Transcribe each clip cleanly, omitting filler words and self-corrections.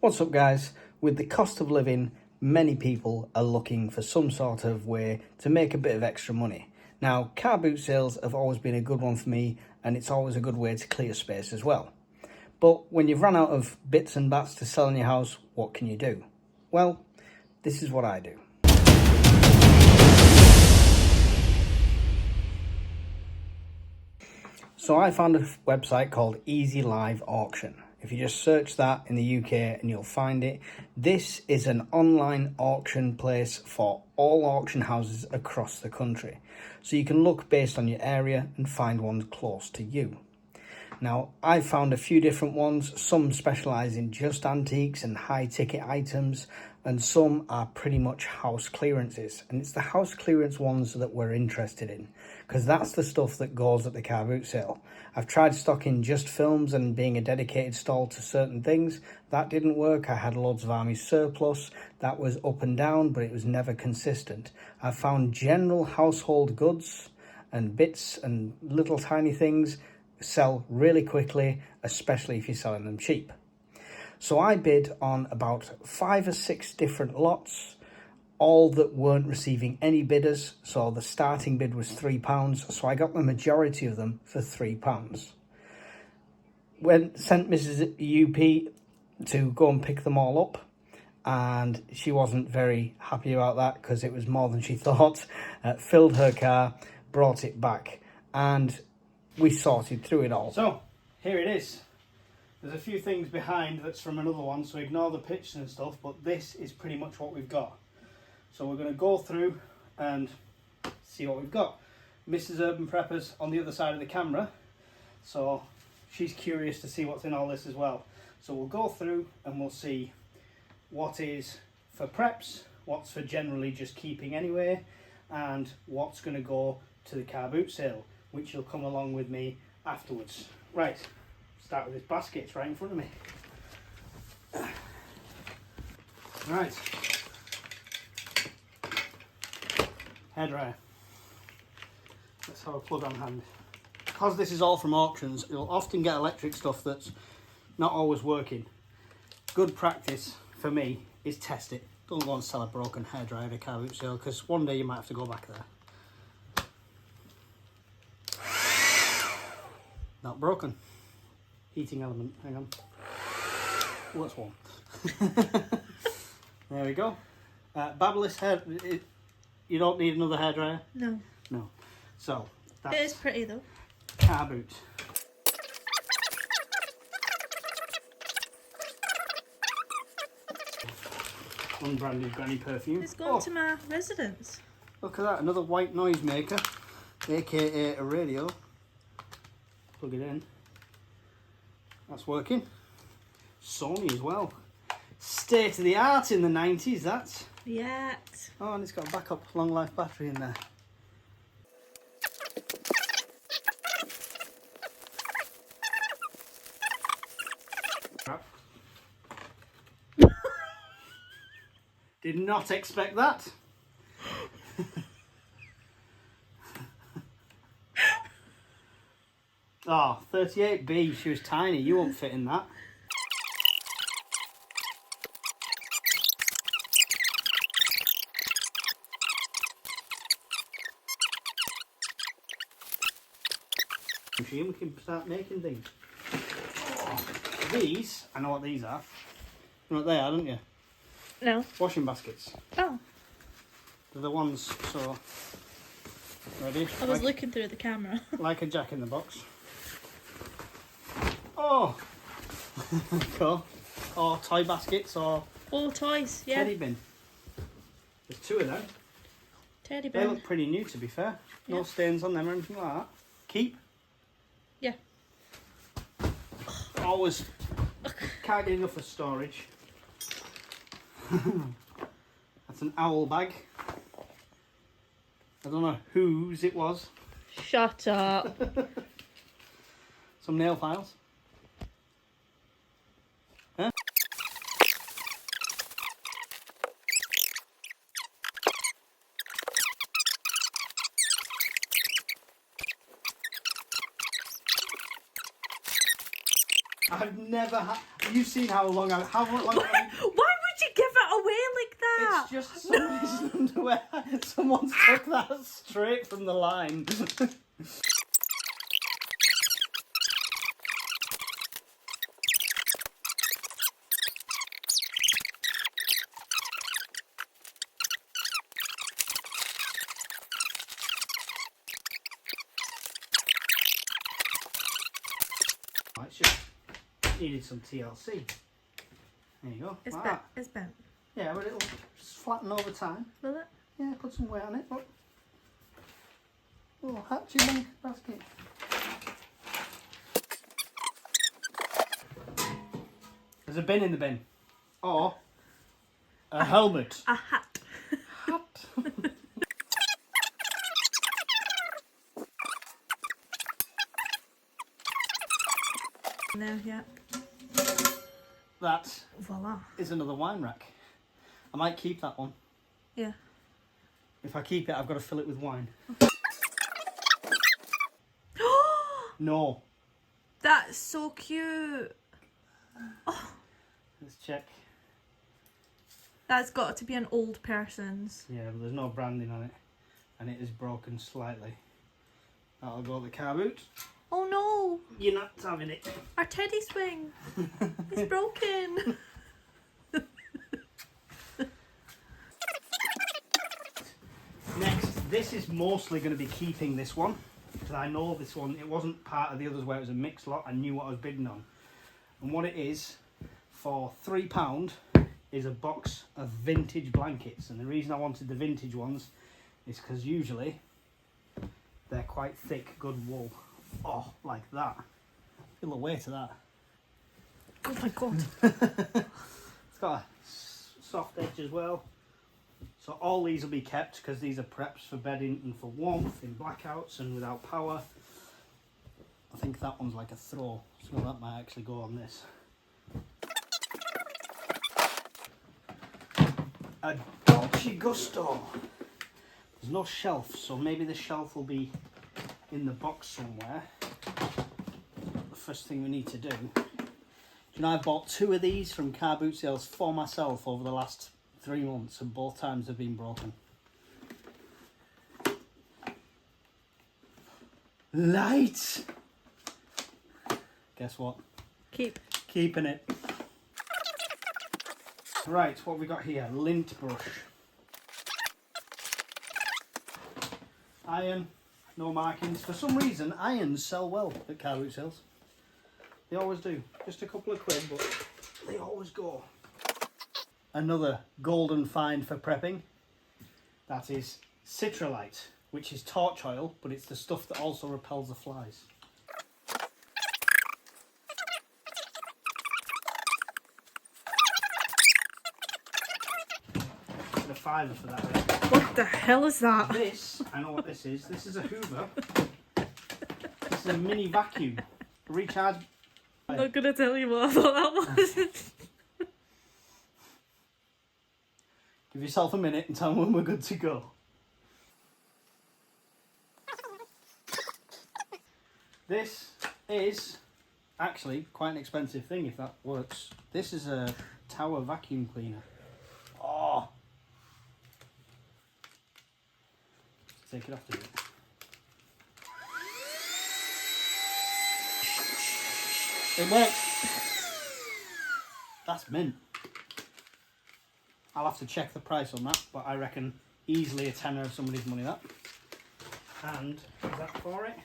What's up, guys? With the cost of living, many people are looking for some sort of way to make a bit of extra money. Now, car boot sales have always been a good one for me, and it's always a good way to clear space as well. But when you've run out of bits and bats to sell in your house, what can you do? Well, this is what I do. So I found a website called Easy Live Auction. If you just search that in the UK and you'll find it. This is an online auction place for all auction houses across the country. So you can look based on your area and find ones close to you. Now, I've found a few different ones. Some specialise in just antiques and high ticket items, and some are pretty much house clearances. And it's the house clearance ones that we're interested in, because that's the stuff that goes at the car boot sale. I've tried stocking just films and being a dedicated stall to certain things. That didn't work. I had loads of army surplus. That was up and down, but it was never consistent. I found general household goods and bits and little tiny things sell really quickly, especially if you're selling them cheap. So I bid on about 5 or 6 different lots, all that weren't receiving any bidders. So the starting bid was £3, so I got the majority of them for £3. Sent Mrs. UP to go and pick them all up, and she wasn't very happy about that because it was more than she thought. Filled her car, brought it back, and we sorted through it all. So here it is. There's a few things behind that's from another one, so ignore the pictures and stuff, but this is pretty much what we've got. So we're going to go through and see what we've got. Mrs. Urban Prepper's on the other side of the camera, so she's curious to see what's in all this as well. So we'll go through and we'll see what is for preps, what's for generally just keeping anyway, and what's going to go to the car boot sale, which will come along with me afterwards. Right, start with this basket, it's right in front of me. Right, hairdryer. Let's have a plug on hand. Because this is all from auctions, you'll often get electric stuff that's not always working. Good practice for me is test it. Don't go and sell a broken hairdryer at a car boot sale, because one day you might have to go back there. Not broken. Heating element, hang on. Oh, that's warm. There we go. Babyliss hair, you don't need another hairdryer? No. No. So, that's it is pretty though. car boot. Unbranded granny perfume. It's gone to my residence. Look at that, another white noise maker, aka a radio. Plug it in. That's working. Sony as well. State of the art in the 90s, that's. Yeah. Oh, and it's got a backup long life battery in there. Did not expect that. Oh, 38B, she was tiny, you won't fit in that. Machine, we can start making things. Oh, these, I know what these are. You know what they are, don't you? No. Washing baskets. Oh. They're the ones, so... Ready? I was looking through the camera. Like a jack in the box. Oh! Cool. Or toy baskets, or... Oh, toys, yeah. Teddy bin. There's 2 of them. Teddy bin. They look pretty new, to be fair. No Yeah. stains on them or anything like that. Keep. Yeah. Always. Can't get enough of storage. That's an owl bag. I don't know whose it was. Shut up. Some nail files. Huh? I've never you've seen how long long Why would you give it away like that? It's just somebody's underwear. Someone's took that straight from the line. It's just needed some TLC. There you go. It's Like bent. that. It's bent. Yeah, but it'll just flatten over time. Will it? Yeah, put some weight on it. Look. Oh, hatchy monk basket. There's a bin in the bin. Or a helmet. A hat. Hat. No, yeah. That Voila. is another wine rack. I might keep that one. Yeah. If I keep it, I've got to fill it with wine. No. That's so cute. Let's check. That's got to be an old person's. Yeah, but there's no branding on it. And it is broken slightly. That'll go at the car boot. Oh no! You're not having it. Our teddy swing. It's broken. Next, this is mostly going to be keeping this one. Because I know this one, it wasn't part of the others where it was a mixed lot. I knew what I was bidding on. And what it is, for £3, is a box of vintage blankets. And the reason I wanted the vintage ones is because usually they're quite thick, good wool. Oh, like that. Feel the weight of that. Oh my god. It's got a soft edge as well. So all these will be kept because these are preps for bedding and for warmth in blackouts and without power. I think that one's like a throw, so that might actually go on this. A Dolce Gusto. There's no shelf, so maybe the shelf will be in the box somewhere. The first thing we need to do. Do you know, I bought 2 of these from car boot sales for myself over the last 3 months, and both times have been broken. Light! Guess what? Keeping it. Right, what have we got here? Lint brush. Iron, no markings. For some reason, irons sell well at car boot sales. They always do. Just a couple of quid, but they always go. Another golden find for prepping. That is Citralite, which is torch oil, but it's the stuff that also repels the flies. A £5 for that. Right? What the hell is that? This, I know what this is. This is a Hoover. This is a mini vacuum. Recharge. I'm not gonna tell you what I thought that was. Give yourself a minute and tell me when we're good to go. This is actually quite an expensive thing if that works. This is a tower vacuum cleaner. Oh! Take it off the bit. It works. That's mint. I'll have to check the price on that, but I reckon easily a tenner of somebody's money that. And is that for it?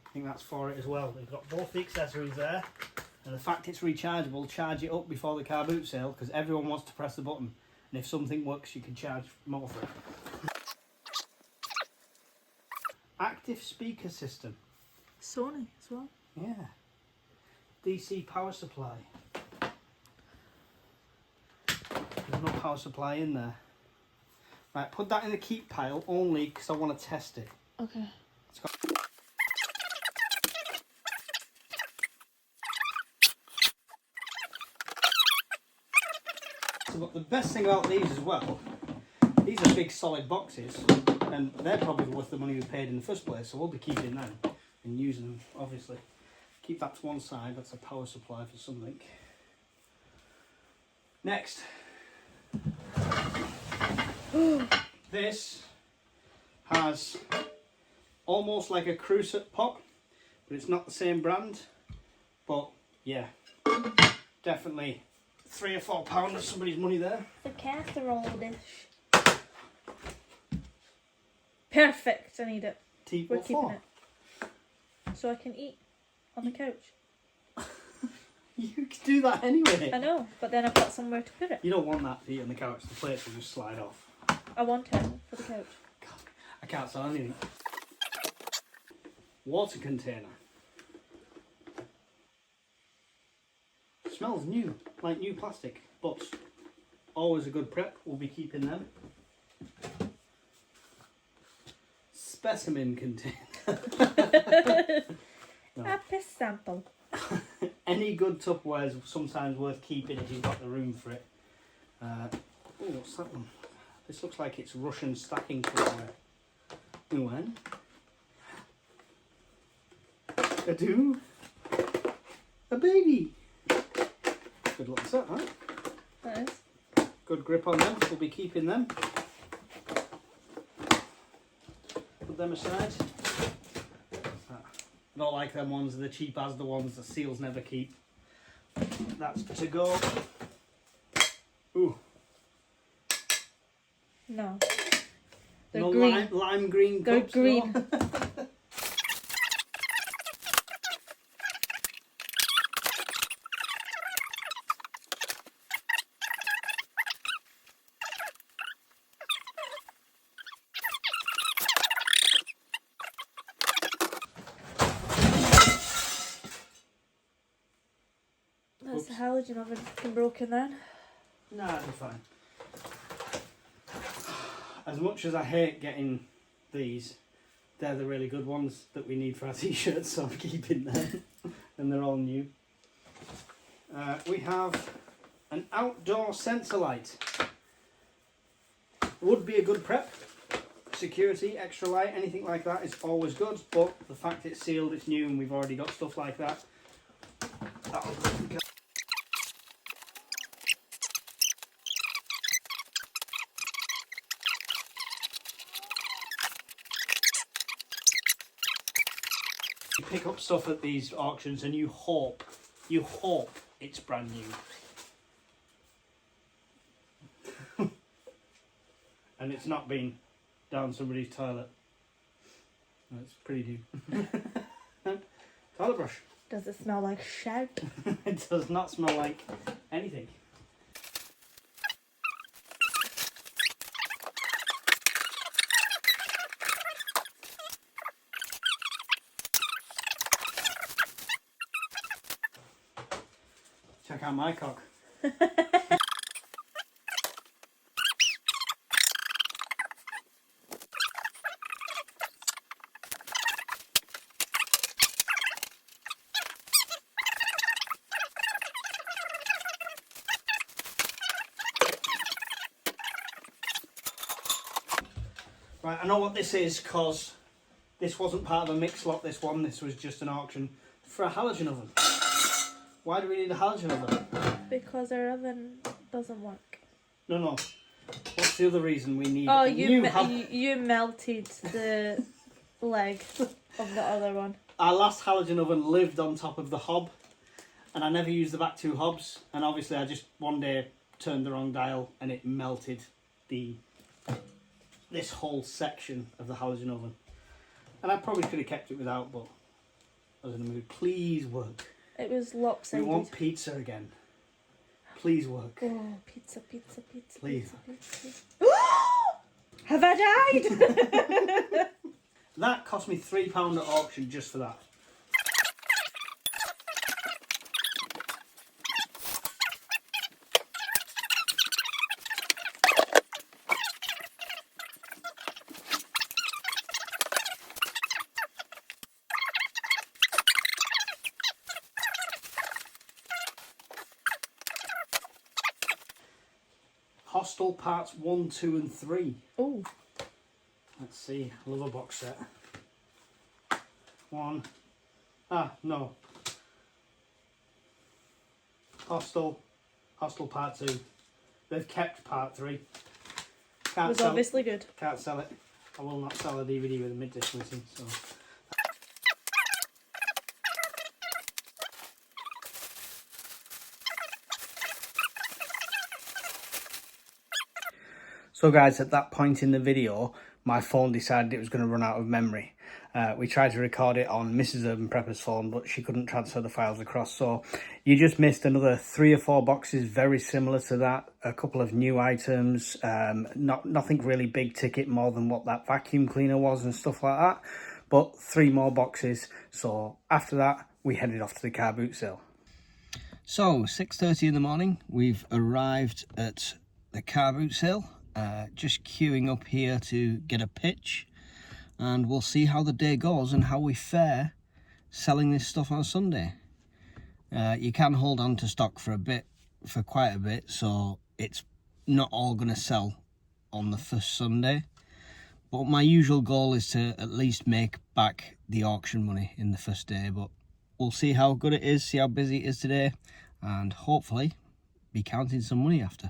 I think that's for it as well. We've got both the accessories there, and the fact it's rechargeable, charge it up before the car boot sale because everyone wants to press the button, and if something works you can charge more for it. Active speaker system. Sony as well. Yeah. DC power supply. There's no power supply in there. Right, put that in the keep pile only because I want to test it. Okay. It's got... So, but the best thing about these as well, these are big solid boxes and they're probably worth the money we paid in the first place, so we'll be keeping them and using them, obviously. Keep that to one side, that's a power supply for something. Next. This has almost like a cruciate pot, but it's not the same brand. But yeah, definitely £3 or £4 of somebody's money there. The casserole dish. Perfect. I need it. We're keeping it. So I can eat on the couch. You can do that anyway. I know, but then I've got somewhere to put it. You don't want that to eat on the couch. The plates will just slide off. I want it for the couch. God, I can't sell anything. Water container. Smells new, like new plastic, but always a good prep. We'll be keeping them. Specimen container. No. A piss sample. Any good Tupperware is sometimes worth keeping if you've got the room for it. Oh, what's that one? This looks like it's Russian stacking Tupperware. When? A do? A baby. Good luck with that, huh? That is. Good grip on them. We'll be keeping them. Put them aside. I don't like them ones, they're cheap as the ones, the seals never keep. That's to go. Ooh. No. They're no green. Lime green They're cups. green. No. That's the halogen oven fucking broken then. Nah, it'll be fine. As much as I hate getting these, they're the really good ones that we need for our t-shirts, so I'm keeping them. And they're all new. We have an outdoor sensor light. Would be a good prep. Security, extra light, anything like that is always good, but the fact it's sealed, it's new, and we've already got stuff like that, that'll go. You pick up stuff at these auctions and you hope it's brand new. And it's not been down somebody's toilet. That's pretty new. Toilet brush. Does it smell like shit? It does not smell like anything. Check out my cock. Right, I know what this is because this wasn't part of a mix lot, this one. This was just an auction for a halogen oven. Why do we need a halogen oven? Because our oven doesn't work. No. What's the other reason we need Oh, a new you melted the leg of the other one. Our last halogen oven lived on top of the hob, and I never used the back two hobs, and obviously I just one day turned the wrong dial and it melted this whole section of the halogen oven. And I probably could have kept it without, but I was in the mood. Please work. It was lopsided. We want pizza again. Please work. Oh, pizza. Please. Pizza. Have I died? That cost me £3 at auction just for that. Hostel parts 1, 2 and 3. Oh. Let's see, I love a box set. One. Ah, no. Hostel part 2. they've kept part 3. It was obviously good. Can't sell it. I will not sell a DVD with a mid-disc missing. So. So guys, at that point in the video, my phone decided it was going to run out of memory. We tried to record it on Mrs. Urban Prepper's phone, but she couldn't transfer the files across. So you just missed another 3 or 4 boxes very similar to that. A couple of new items, nothing really big ticket more than what that vacuum cleaner was and stuff like that. But 3 more boxes. So after that, we headed off to the car boot sale. So 6:30 in the morning, we've arrived at the car boot sale. Just queuing up here to get a pitch, and we'll see how the day goes and how we fare selling this stuff on Sunday. You can hold on to stock for quite a bit, so it's not all going to sell on the first Sunday, but my usual goal is to at least make back the auction money in the first day. But we'll see how good it is, see how busy it is today, and hopefully be counting some money after.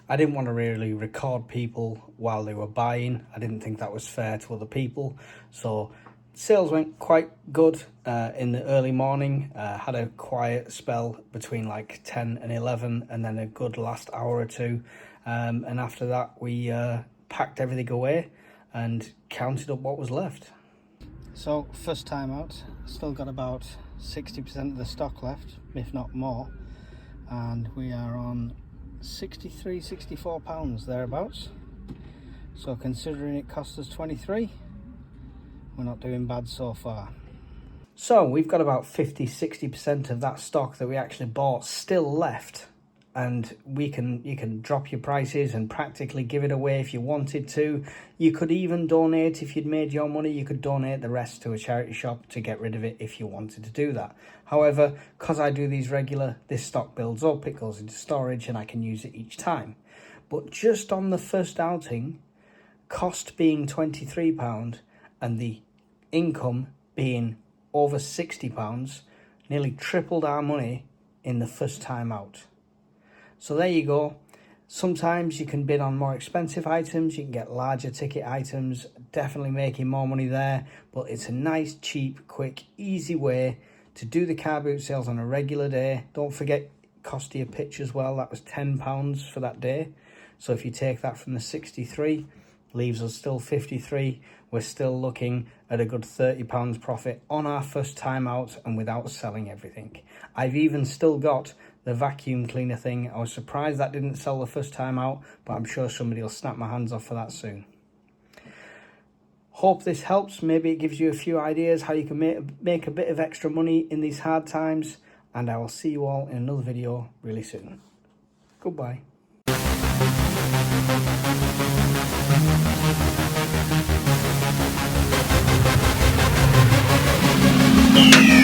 I didn't want to really record people while they were buying. I didn't think that was fair to other people. So sales went quite good in the early morning. Had a quiet spell between like 10 and 11, and then a good last hour or two. And after that, we packed everything away and counted up what was left. So first time out, still got about 60% of the stock left, if not more. And we are on £63–64 thereabouts. So considering it cost us 23, we're not doing bad so far. So we've got about 50–60% of that stock that we actually bought still left, and you can drop your prices and practically give it away if you wanted to. You could even donate. If you'd made your money, you could donate the rest to a charity shop to get rid of it if you wanted to do that. However, because I do these regular, this stock builds up, it goes into storage, and I can use it each time. But just on the first outing, cost being £23 and the income being over £60, nearly tripled our money in the first time out. So there you go. Sometimes you can bid on more expensive items, you can get larger ticket items, definitely making more money there, but it's a nice, cheap, quick, easy way to do the car boot sales on a regular day. Don't forget, cost of your pitch as well, that was £10 for that day. So if you take that from the 63, leaves us still 53. We're still looking at a good £30 profit on our first time out and without selling everything. I've even still got the vacuum cleaner thing. I was surprised that didn't sell the first time out, but I'm sure somebody will snap my hands off for that soon. Hope this helps. Maybe it gives you a few ideas how you can make a bit of extra money in these hard times, and I will see you all in another video really soon. Goodbye. Yeah.